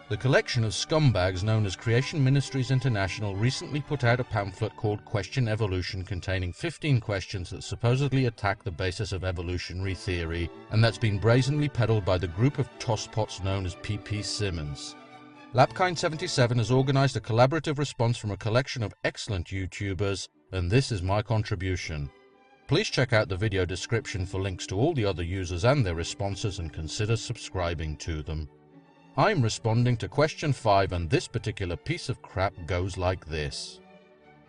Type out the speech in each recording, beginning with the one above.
The collection of scumbags known as Creation Ministries International recently put out a pamphlet called Question Evolution, containing 15 questions that supposedly attack the basis of evolutionary theory, and that's been brazenly peddled by the group of tosspots known as ppsimmons. Lapkind77 has organized a collaborative response from a collection of excellent YouTubers, and this is my contribution. Please check out the video description for links to all the other users and their responses, and consider subscribing to them. I'm responding to question 5, and this particular piece of crap goes like this.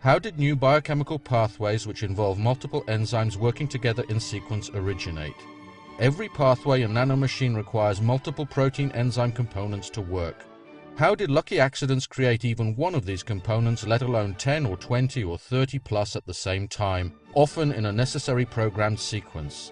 How did new biochemical pathways which involve multiple enzymes working together in sequence originate? Every pathway in nanomachine requires multiple protein enzyme components to work. How did lucky accidents create even one of these components, let alone 10 or 20 or 30 plus at the same time, often in a necessary programmed sequence?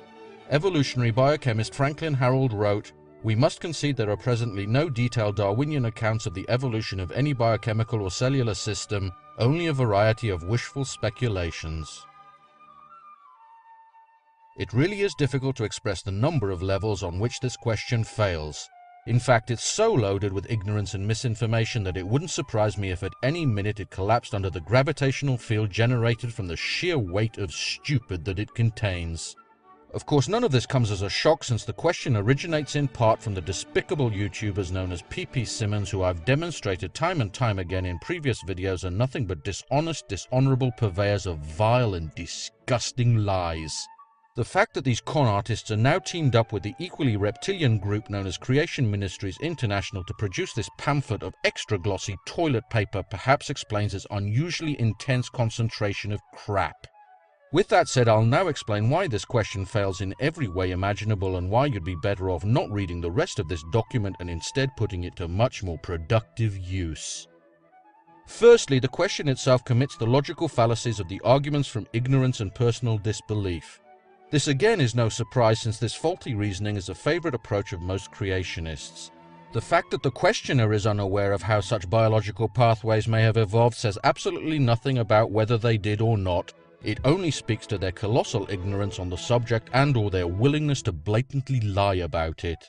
Evolutionary biochemist Franklin Harold wrote, "We must concede there are presently no detailed Darwinian accounts of the evolution of any biochemical or cellular system, only a variety of wishful speculations." It really is difficult to express the number of levels on which this question fails. In fact, it's so loaded with ignorance and misinformation that it wouldn't surprise me if at any minute it collapsed under the gravitational field generated from the sheer weight of stupid that it contains. Of course, none of this comes as a shock, since the question originates in part from the despicable YouTubers known as ppsimmons, who I've demonstrated time and time again in previous videos are nothing but dishonest, dishonorable purveyors of vile and disgusting lies. The fact that these con artists are now teamed up with the equally reptilian group known as Creation Ministries International to produce this pamphlet of extra glossy toilet paper perhaps explains its unusually intense concentration of crap. With that said, I'll now explain why this question fails in every way imaginable, and why you'd be better off not reading the rest of this document and instead putting it to much more productive use. Firstly, the question itself commits the logical fallacies of the arguments from ignorance and personal disbelief. This again is no surprise, since this faulty reasoning is a favorite approach of most creationists. The fact that the questioner is unaware of how such biological pathways may have evolved says absolutely nothing about whether they did or not. It only speaks to their colossal ignorance on the subject and/or their willingness to blatantly lie about it.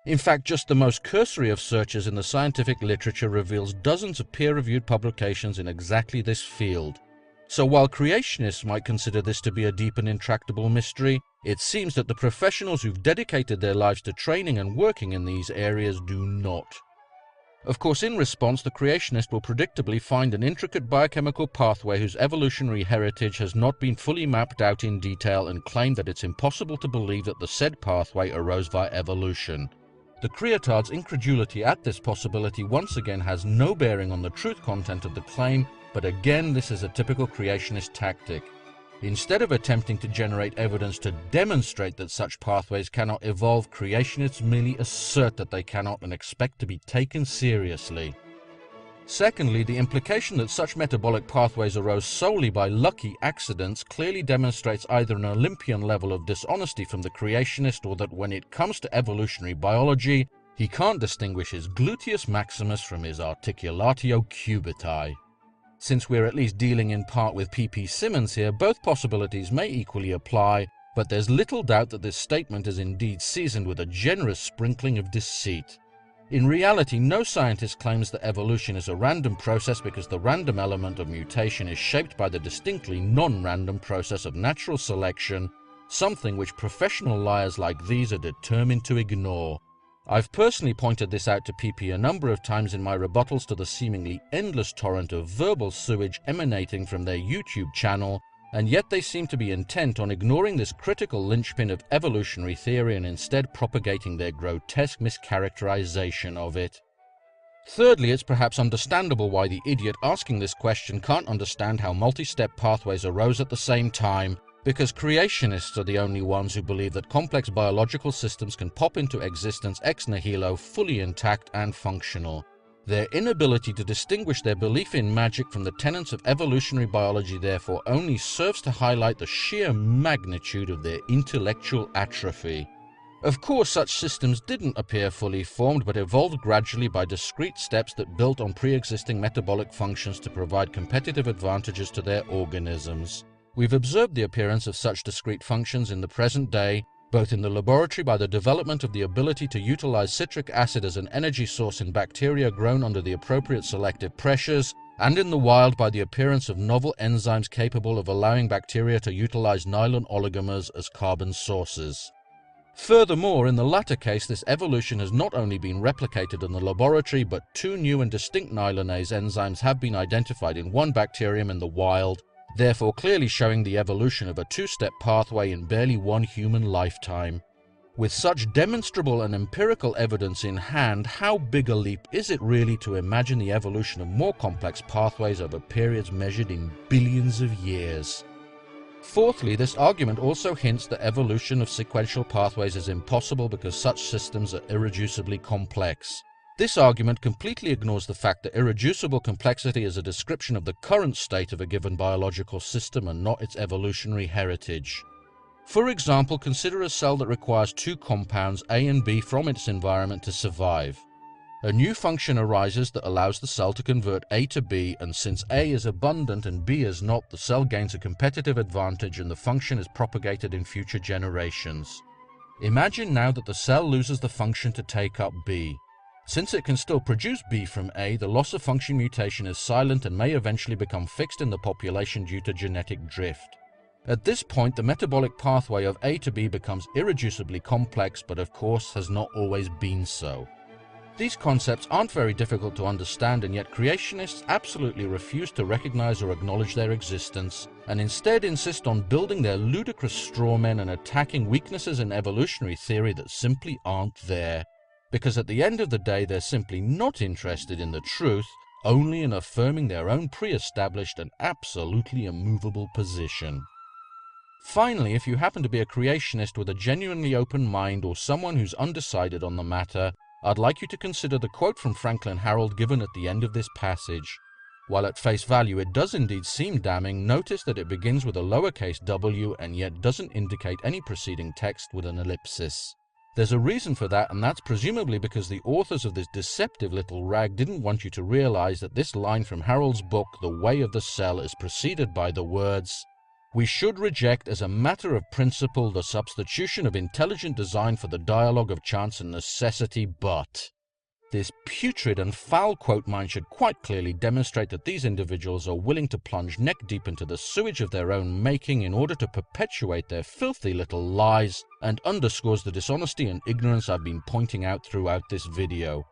In fact, just the most cursory of searches in the scientific literature reveals dozens of peer-reviewed publications in exactly this field. So while creationists might consider this to be a deep and intractable mystery, it seems that the professionals who've dedicated their lives to training and working in these areas do not. Of course, in response, the creationist will predictably find an intricate biochemical pathway whose evolutionary heritage has not been fully mapped out in detail, and claim that it's impossible to believe that the said pathway arose via evolution. The creatard's incredulity at this possibility once again has no bearing on the truth content of the claim, but again this is a typical creationist tactic. Instead of attempting to generate evidence to demonstrate that such pathways cannot evolve, creationists merely assert that they cannot and expect to be taken seriously. Secondly, the implication that such metabolic pathways arose solely by lucky accidents clearly demonstrates either an Olympian level of dishonesty from the creationist, or that when it comes to evolutionary biology, he can't distinguish his gluteus maximus from his articulatio cubitae. Since we're at least dealing in part with ppsimmons here, both possibilities may equally apply, but there's little doubt that this statement is indeed seasoned with a generous sprinkling of deceit. In reality, no scientist claims that evolution is a random process, because the random element of mutation is shaped by the distinctly non-random process of natural selection, something which professional liars like these are determined to ignore. I've personally pointed this out to PP a number of times in my rebuttals to the seemingly endless torrent of verbal sewage emanating from their YouTube channel, and yet they seem to be intent on ignoring this critical linchpin of evolutionary theory and instead propagating their grotesque mischaracterization of it. Thirdly, it's perhaps understandable why the idiot asking this question can't understand how multi-step pathways arose at the same time, because creationists are the only ones who believe that complex biological systems can pop into existence ex nihilo, fully intact and functional. Their inability to distinguish their belief in magic from the tenets of evolutionary biology therefore only serves to highlight the sheer magnitude of their intellectual atrophy. Of course, such systems didn't appear fully formed, but evolved gradually by discrete steps that built on pre-existing metabolic functions to provide competitive advantages to their organisms. We've observed the appearance of such discrete functions in the present day, both in the laboratory by the development of the ability to utilize citric acid as an energy source in bacteria grown under the appropriate selective pressures, and in the wild by the appearance of novel enzymes capable of allowing bacteria to utilize nylon oligomers as carbon sources. Furthermore, in the latter case, this evolution has not only been replicated in the laboratory, but two new and distinct nylonase enzymes have been identified in one bacterium in the wild, therefore clearly showing the evolution of a two-step pathway in barely one human lifetime. With such demonstrable and empirical evidence in hand, how big a leap is it really to imagine the evolution of more complex pathways over periods measured in billions of years? Fourthly, this argument also hints that evolution of sequential pathways is impossible because such systems are irreducibly complex. This argument completely ignores the fact that irreducible complexity is a description of the current state of a given biological system and not its evolutionary heritage. For example, consider a cell that requires two compounds, A and B, from its environment to survive. A new function arises that allows the cell to convert A to B, and since A is abundant and B is not, the cell gains a competitive advantage and the function is propagated in future generations. Imagine now that the cell loses the function to take up B. Since it can still produce B from A, the loss of function mutation is silent and may eventually become fixed in the population due to genetic drift. At this point, the metabolic pathway of A to B becomes irreducibly complex, but of course has not always been so. These concepts aren't very difficult to understand, and yet creationists absolutely refuse to recognize or acknowledge their existence, and instead insist on building their ludicrous straw men and attacking weaknesses in evolutionary theory that simply aren't there. Because at the end of the day, they're simply not interested in the truth, only in affirming their own pre-established and absolutely immovable position. Finally, if you happen to be a creationist with a genuinely open mind or someone who's undecided on the matter, I'd like you to consider the quote from Franklin Harold given at the end of this passage. While at face value it does indeed seem damning, notice that it begins with a lowercase w and yet doesn't indicate any preceding text with an ellipsis. There's a reason for that, and that's presumably because the authors of this deceptive little rag didn't want you to realize that this line from Harold's book, The Way of the Cell, is preceded by the words, "We should reject as a matter of principle the substitution of intelligent design for the dialogue of chance and necessity, but..." This putrid and foul quote mine should quite clearly demonstrate that these individuals are willing to plunge neck deep into the sewage of their own making in order to perpetuate their filthy little lies, and underscores the dishonesty and ignorance I've been pointing out throughout this video.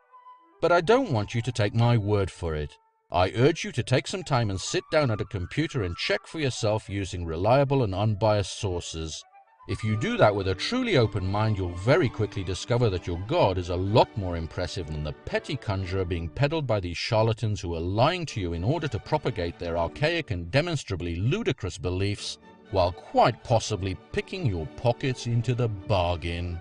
But I don't want you to take my word for it. I urge you to take some time and sit down at a computer and check for yourself using reliable and unbiased sources. If you do that with a truly open mind, you'll very quickly discover that your God is a lot more impressive than the petty conjurer being peddled by these charlatans who are lying to you in order to propagate their archaic and demonstrably ludicrous beliefs, while quite possibly picking your pockets into the bargain.